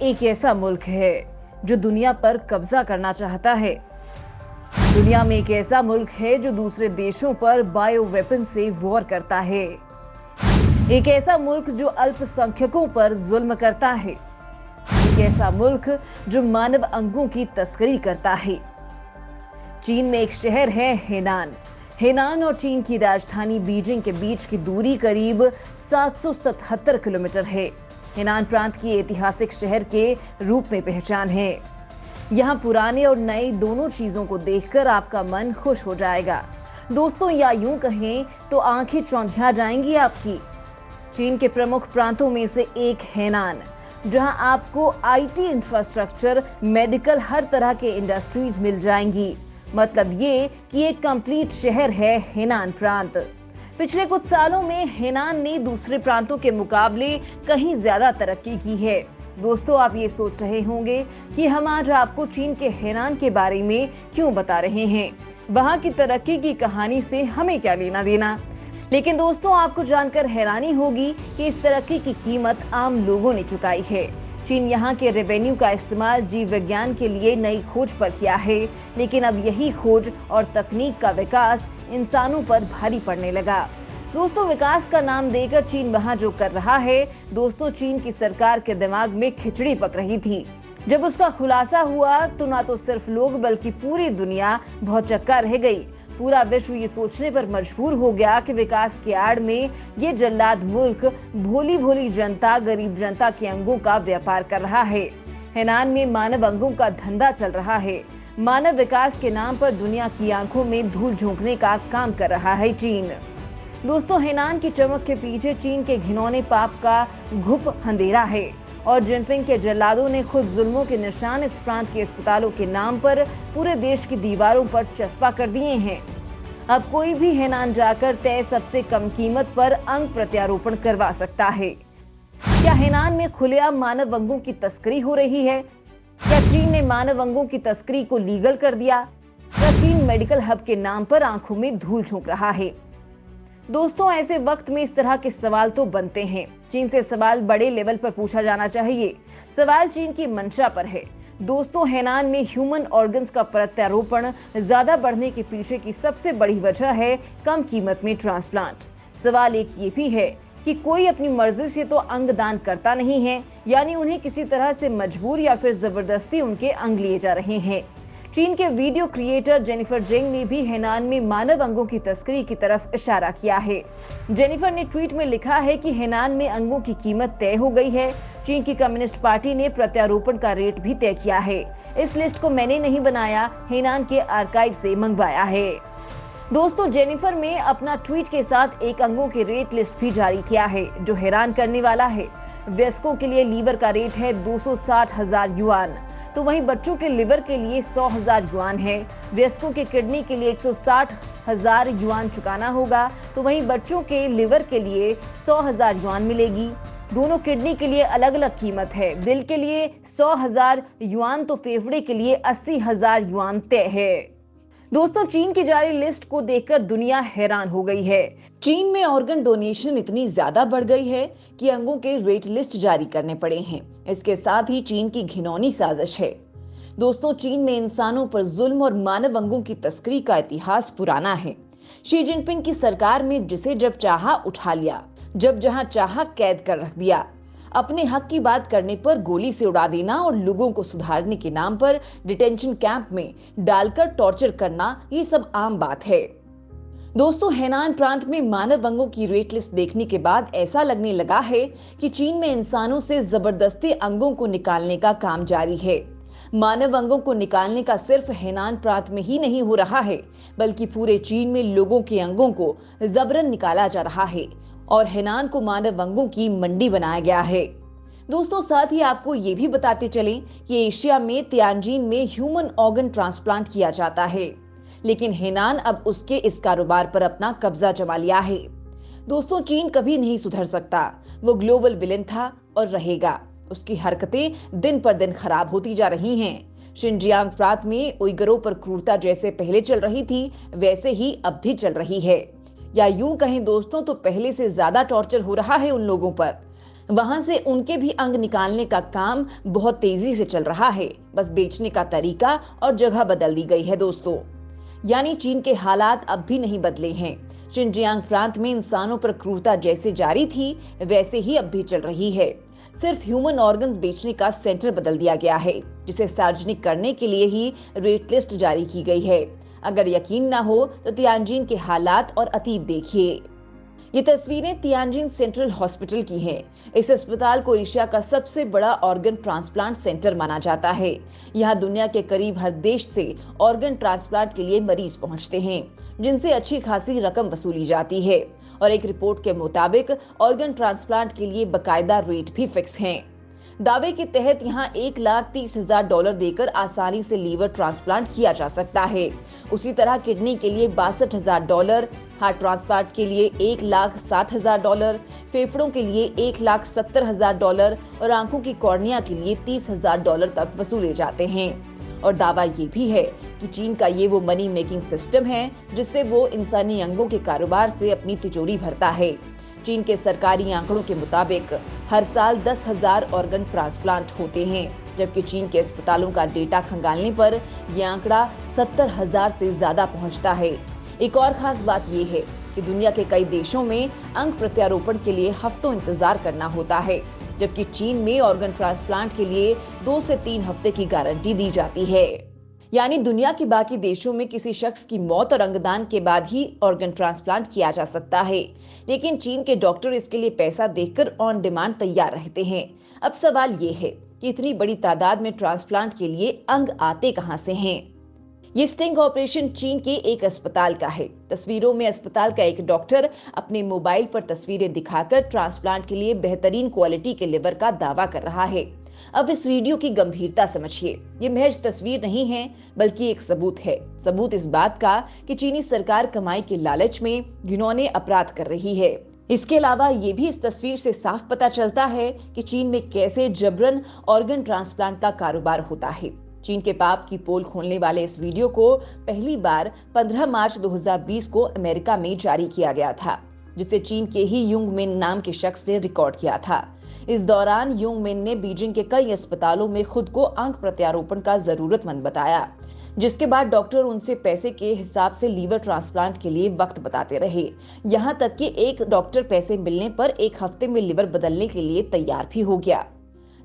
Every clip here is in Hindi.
एक ऐसा मुल्क है जो दुनिया पर कब्जा करना चाहता है। दुनिया में एक ऐसा मुल्क है जो दूसरे देशों पर बायो वेपन से वॉर करता है। एक ऐसा मुल्क जो अल्पसंख्यकों पर जुल्म करता है। एक ऐसा मुल्क जो मानव अंगों की तस्करी करता है। चीन में एक शहर है हेनान। हेनान और चीन की राजधानी बीजिंग के बीच की दूरी करीब 777 किलोमीटर है। हेनान प्रांत की ऐतिहासिक शहर के रूप में पहचान है। यहाँ पुराने और नए दोनों चीजों को देखकर आपका मन खुश हो जाएगा दोस्तों, या यूं कहें तो आंखें चौंधिया जाएंगी आपकी। चीन के प्रमुख प्रांतों में से एक हेनान, जहां आपको आईटी इंफ्रास्ट्रक्चर, मेडिकल, हर तरह के इंडस्ट्रीज मिल जाएंगी। मतलब ये कि एक कंप्लीट शहर है हेनान प्रांत। पिछले कुछ सालों में हेनान ने दूसरे प्रांतों के मुकाबले कहीं ज्यादा तरक्की की है। दोस्तों, आप ये सोच रहे होंगे कि हम आज आपको चीन के हेनान के बारे में क्यों बता रहे हैं, वहां की तरक्की की कहानी से हमें क्या लेना देना। लेकिन दोस्तों, आपको जानकर हैरानी होगी कि इस तरक्की की कीमत आम लोगों ने चुकाई है। चीन यहाँ के रेवेन्यू का इस्तेमाल जीव विज्ञान के लिए नई खोज पर किया है, लेकिन अब यही खोज और तकनीक का विकास इंसानों पर भारी पड़ने लगा। दोस्तों, विकास का नाम देकर चीन वहाँ जो कर रहा है, दोस्तों चीन की सरकार के दिमाग में खिचड़ी पक रही थी। जब उसका खुलासा हुआ तो ना तो सिर्फ लोग बल्कि पूरी दुनिया भौचक्का रह गई। पूरा विश्व ये सोचने पर मजबूर हो गया कि विकास के आड़ में ये जल्लाद मुल्क भोली भोली जनता, गरीब जनता के अंगों का व्यापार कर रहा है। हेनान में मानव अंगों का धंधा चल रहा है। मानव विकास के नाम पर दुनिया की आंखों में धूल झोंकने का काम कर रहा है चीन। दोस्तों, हेनान की चमक के पीछे चीन के घिनौने पाप का घुप अंधेरा है और जिनपिंग के जल्लादों ने खुद जुल्मों के निशान इस प्रांत के अस्पतालों के नाम पर पूरे देश की दीवारों पर चस्पा कर दिए हैं। अब कोई भी हेनान जाकर तय सबसे कम कीमत पर अंग प्रत्यारोपण करवा सकता है। क्या हेनान में खुलेआम मानव अंगों की तस्करी हो रही है? क्या चीन ने मानव अंगों की तस्करी को लीगल कर दिया? क्या चीन मेडिकल हब के नाम पर आंखों में धूल झोंक रहा है? दोस्तों, ऐसे वक्त में इस तरह के सवाल तो बनते हैं। चीन से सवाल बड़े लेवल पर पूछा जाना चाहिए। सवाल चीन की मंशा पर है। दोस्तों, हेनान में ह्यूमन ऑर्गन्स का प्रत्यारोपण ज्यादा बढ़ने के पीछे की सबसे बड़ी वजह है कम कीमत में ट्रांसप्लांट। सवाल एक ये भी है कि कोई अपनी मर्जी से तो अंग दान करता नहीं है, यानी उन्हें किसी तरह से मजबूर या फिर जबरदस्ती उनके अंग लिए जा रहे हैं। चीन के वीडियो क्रिएटर जेनिफर जेंग ने भी हेनान में मानव अंगों की तस्करी की तरफ इशारा किया है। जेनिफर ने ट्वीट में लिखा है कि हेनान में अंगों की कीमत तय हो गई है। चीन की कम्युनिस्ट पार्टी ने प्रत्यारोपण का रेट भी तय किया है। इस लिस्ट को मैंने नहीं बनाया, हेनान के आर्काइव से मंगवाया है। दोस्तों, जेनिफर ने अपना ट्वीट के साथ एक अंगों के रेट लिस्ट भी जारी किया है जो हैरान करने वाला है। वयस्कों के लिए लीवर का रेट है 260,000 युआन, तो वहीं बच्चों के लिवर के लिए 100,000 युआन है। वयस्कों के किडनी के लिए 160,000 युआन चुकाना होगा, तो वहीं बच्चों के लिवर के लिए 100,000 युआन मिलेगी। दोनों किडनी के लिए अलग अलग कीमत है। दिल के लिए 100,000 युआन तो फेफड़े के लिए 80,000 युआन तय है। दोस्तों, चीन की जारी लिस्ट को देखकर दुनिया हैरान हो गई है। चीन में ऑर्गन डोनेशन इतनी ज्यादा बढ़ गई है कि अंगों के रेट लिस्ट जारी करने पड़े हैं। इसके साथ ही चीन की घिनौनी साजिश है। दोस्तों, चीन में इंसानों पर जुल्म और मानव अंगों की तस्करी का इतिहास पुराना है। शी जिनपिंग की सरकार में जिसे जब चाहा उठा लिया, जब जहां चाहा कैद कर रख दिया। अपने हक की बात करने पर गोली से उड़ा देना और लोगों को सुधारने के नाम पर डिटेंशन कैंप में डालकर टॉर्चर करना, ये सब आम बात है। दोस्तों, हेनान प्रांत में मानव अंगों की रेट लिस्ट देखने के बाद ऐसा लगने लगा है कि चीन में इंसानों से जबरदस्ती अंगों को निकालने का काम जारी है। मानव अंगों को निकालने का सिर्फ हेनान प्रांत में ही नहीं हो रहा है, बल्कि पूरे चीन में लोगों के अंगों को जबरन निकाला जा रहा है और हेनान को मानव अंगों की मंडी बनाया गया है। दोस्तों, साथ ही आपको ये भी बताते चलें कि एशिया में तियानजिन में ह्यूमन ऑर्गन ट्रांसप्लांट किया जाता है, लेकिन हेनान अब उसके इस कारोबार पर अपना कब्जा जमा लिया है। दोस्तों, चीन कभी नहीं सुधर सकता। वो ग्लोबल विलेन था और रहेगा। उसकी हरकतें दिन पर दिन खराब होती जा रही हैं। शिनजियांग प्रांत में उइगरों पर क्रूरता जैसे पहले चल रही थी, वैसे ही अब भी चल रही है। या यूं कहें दोस्तों, तो पहले से ज्यादा टॉर्चर हो रहा है उन लोगों पर। वहां से उनके भी अंग निकालने का काम बहुत तेजी से चल रहा है। बस बेचने का तरीका और जगह बदल दी गई है दोस्तों। यानी चीन के हालात अब भी नहीं बदले हैं। शिनजियांग प्रांत में इंसानों पर क्रूरता जैसे जारी थी वैसे ही अब भी चल रही है। सिर्फ ह्यूमन ऑर्गन्स बेचने का सेंटर बदल दिया गया है, जिसे सार्वजनिक करने के लिए ही रेट लिस्ट जारी की गई है। अगर यकीन ना हो तो तियानजिन के हालात और अतीत देखिए। ये तस्वीरें तियानजिन सेंट्रल हॉस्पिटल की हैं। इस अस्पताल को एशिया का सबसे बड़ा ऑर्गन ट्रांसप्लांट सेंटर माना जाता है। यहाँ दुनिया के करीब हर देश से ऑर्गन ट्रांसप्लांट के लिए मरीज पहुँचते हैं, जिनसे अच्छी खासी रकम वसूली जाती है। और एक रिपोर्ट के मुताबिक ऑर्गन ट्रांसप्लांट के लिए बकायदा रेट भी फिक्स हैं। दावे के तहत यहाँ $1,30,000 देकर आसानी से लीवर ट्रांसप्लांट किया जा सकता है। उसी तरह किडनी के लिए $62,000, हार्ट ट्रांसप्लांट के लिए $1,60,000, फेफड़ों के लिए $1,70,000 और आंखों की कॉर्निया के लिए $30,000 तक वसूले जाते हैं। और दावा ये भी है कि चीन का ये वो मनी मेकिंग सिस्टम है जिससे वो इंसानी अंगों के कारोबार से अपनी तिजोरी भरता है। चीन के सरकारी आंकड़ों के मुताबिक हर साल 10,000 ऑर्गन ट्रांसप्लांट होते हैं, जबकि चीन के अस्पतालों का डेटा खंगालने पर यह आंकड़ा 70,000 से ज्यादा पहुंचता है। एक और खास बात यह है कि दुनिया के कई देशों में अंग प्रत्यारोपण के लिए हफ्तों इंतजार करना होता है, जबकि चीन में ऑर्गन ट्रांसप्लांट के लिए 2 से 3 हफ्ते की गारंटी दी जाती है। यानी दुनिया के बाकी देशों में किसी शख्स की मौत और अंगदान के बाद ही ऑर्गन ट्रांसप्लांट किया जा सकता है, लेकिन चीन के डॉक्टर इसके लिए पैसा देकर ऑन डिमांड तैयार रहते हैं। अब सवाल ये है कि इतनी बड़ी तादाद में ट्रांसप्लांट के लिए अंग आते कहां से हैं? ये स्टिंग ऑपरेशन चीन के एक अस्पताल का है। तस्वीरों में अस्पताल का एक डॉक्टर अपने मोबाइल पर तस्वीरें दिखाकर ट्रांसप्लांट के लिए बेहतरीन क्वालिटी के लिवर का दावा कर रहा है। अब इस वीडियो की गंभीरता समझिए। ये महज तस्वीर नहीं है, बल्कि एक सबूत है। सबूत इस बात का कि चीनी सरकार कमाई के लालच में घिनौने अपराध कर रही है। इसके अलावा ये भी इस तस्वीर से साफ पता चलता है कि चीन में कैसे जबरन ऑर्गन ट्रांसप्लांट का कारोबार होता है। चीन के पाप की पोल खोलने वाले इस वीडियो को पहली बार 15 मार्च 2020 को अमेरिका में जारी किया गया था, जिसे चीन के ही युंग मिन नाम के शख्स ने रिकॉर्ड किया था। इस दौरान युंग मिन ने बीजिंग के कई अस्पतालों में खुद को अंग प्रत्यारोपण का जरूरतमंद बताया, जिसके बाद डॉक्टर उनसे पैसे के हिसाब से लीवर ट्रांसप्लांट के लिए वक्त बताते रहे। यहाँ तक कि एक डॉक्टर पैसे मिलने पर 1 हफ्ते में लिवर बदलने के लिए तैयार भी हो गया।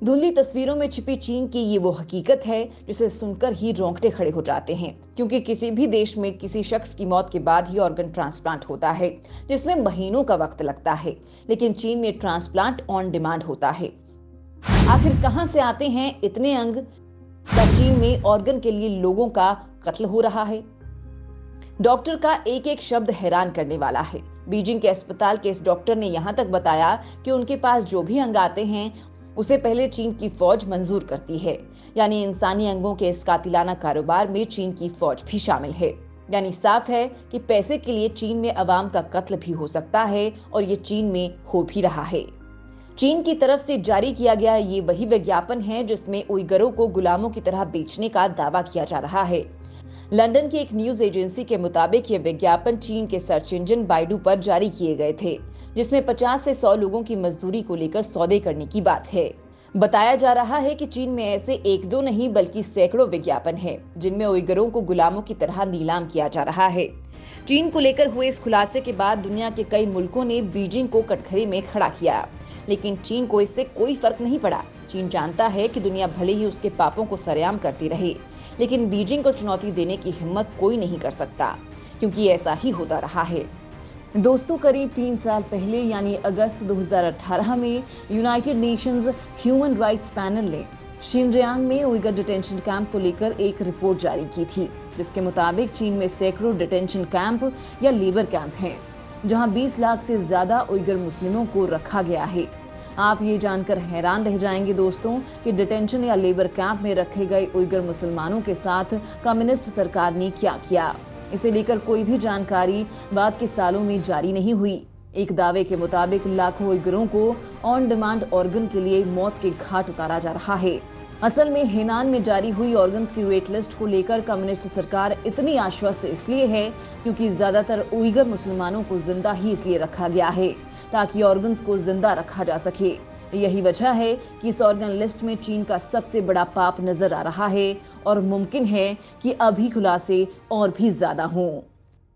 धुंधली तस्वीरों में छिपी चीन की ये वो हकीकत है जिसे सुनकर ही रोंगटे खड़े हो जाते हैं, क्योंकि किसी भी देश में किसी शख्स की मौत के बाद ही ऑर्गन ट्रांसप्लांट होता है, जिसमें महीनों का वक्त लगता है, लेकिन चीन में ट्रांसप्लांट ऑन डिमांड होता है। आखिर कहां से आते हैं इतने अंग? क्या चीन में ऑर्गन के लिए लोगों का कत्ल हो रहा है? डॉक्टर का एक एक शब्द हैरान करने वाला है। बीजिंग के अस्पताल के इस डॉक्टर ने यहाँ तक बताया कि उनके पास जो भी अंग आते हैं उसे पहले चीन की फौज मंजूर करती है। यानी इंसानी अंगों के इस कातिलाना कारोबार में चीन की फौज भी शामिल है। यानी साफ है कि पैसे के लिए चीन में अवाम का कत्ल भी हो सकता है, और ये चीन में हो भी रहा है। चीन की तरफ से जारी किया गया ये वही विज्ञापन है जिसमें उइगरों को गुलामों की तरह बेचने का दावा किया जा रहा है। लंदन की एक न्यूज एजेंसी के मुताबिक ये विज्ञापन चीन के सर्च इंजन बाइडू पर जारी किए गए थे, जिसमें 50 से 100 लोगों की मजदूरी को लेकर सौदे करने की बात है। बताया जा रहा है कि चीन में ऐसे 1-2 नहीं बल्कि सैकड़ों विज्ञापन हैं, जिनमें उइगरों को गुलामों की तरह नीलाम किया जा रहा है। चीन को लेकर हुए इस खुलासे के बाद दुनिया के कई मुल्कों ने बीजिंग को कटघरे में खड़ा किया, लेकिन चीन को इससे कोई फर्क नहीं पड़ा। चीन जानता है कि दुनिया भले ही उसके पापों को सरेआम करती रहे, लेकिन बीजिंग को चुनौती देने की हिम्मत कोई नहीं कर सकता, क्योंकि ऐसा ही होता रहा है। दोस्तों, करीब 3 साल पहले यानी अगस्त 2018 में United Nations human rights panel ने शिनजियांग में उइगर डिटेंशन कैंप को लेकर एक रिपोर्ट जारी की थी, जिसके मुताबिक चीन में सैकड़ों डिटेंशन कैंप या लेबर कैंप हैं, जहां 20 लाख से ज्यादा उइगर मुस्लिमों को रखा गया है। आप ये जानकर हैरान रह जाएंगे दोस्तों कि डिटेंशन या लेबर कैंप में रखे गए उइगर मुसलमानों के साथ कम्युनिस्ट सरकार ने क्या किया। इसे लेकर कोई भी जानकारी बाद के सालों में जारी नहीं हुई। एक दावे के मुताबिक लाखों उइगरों को ऑन डिमांड ऑर्गन के लिए मौत के घाट उतारा जा रहा है। असल में हेनान में जारी हुई ऑर्गन्स की रेट लिस्ट को लेकर कम्युनिस्ट सरकार इतनी आश्वस्त इसलिए है क्योंकि ज्यादातर उइगर मुसलमानों को जिंदा ही इसलिए रखा गया है ताकि ऑर्गन्स को जिंदा रखा जा सके। यही वजह है कि इस ऑर्गन लिस्ट में चीन का सबसे बड़ा पाप नजर आ रहा है और मुमकिन है कि अभी खुलासे और भी ज्यादा हों।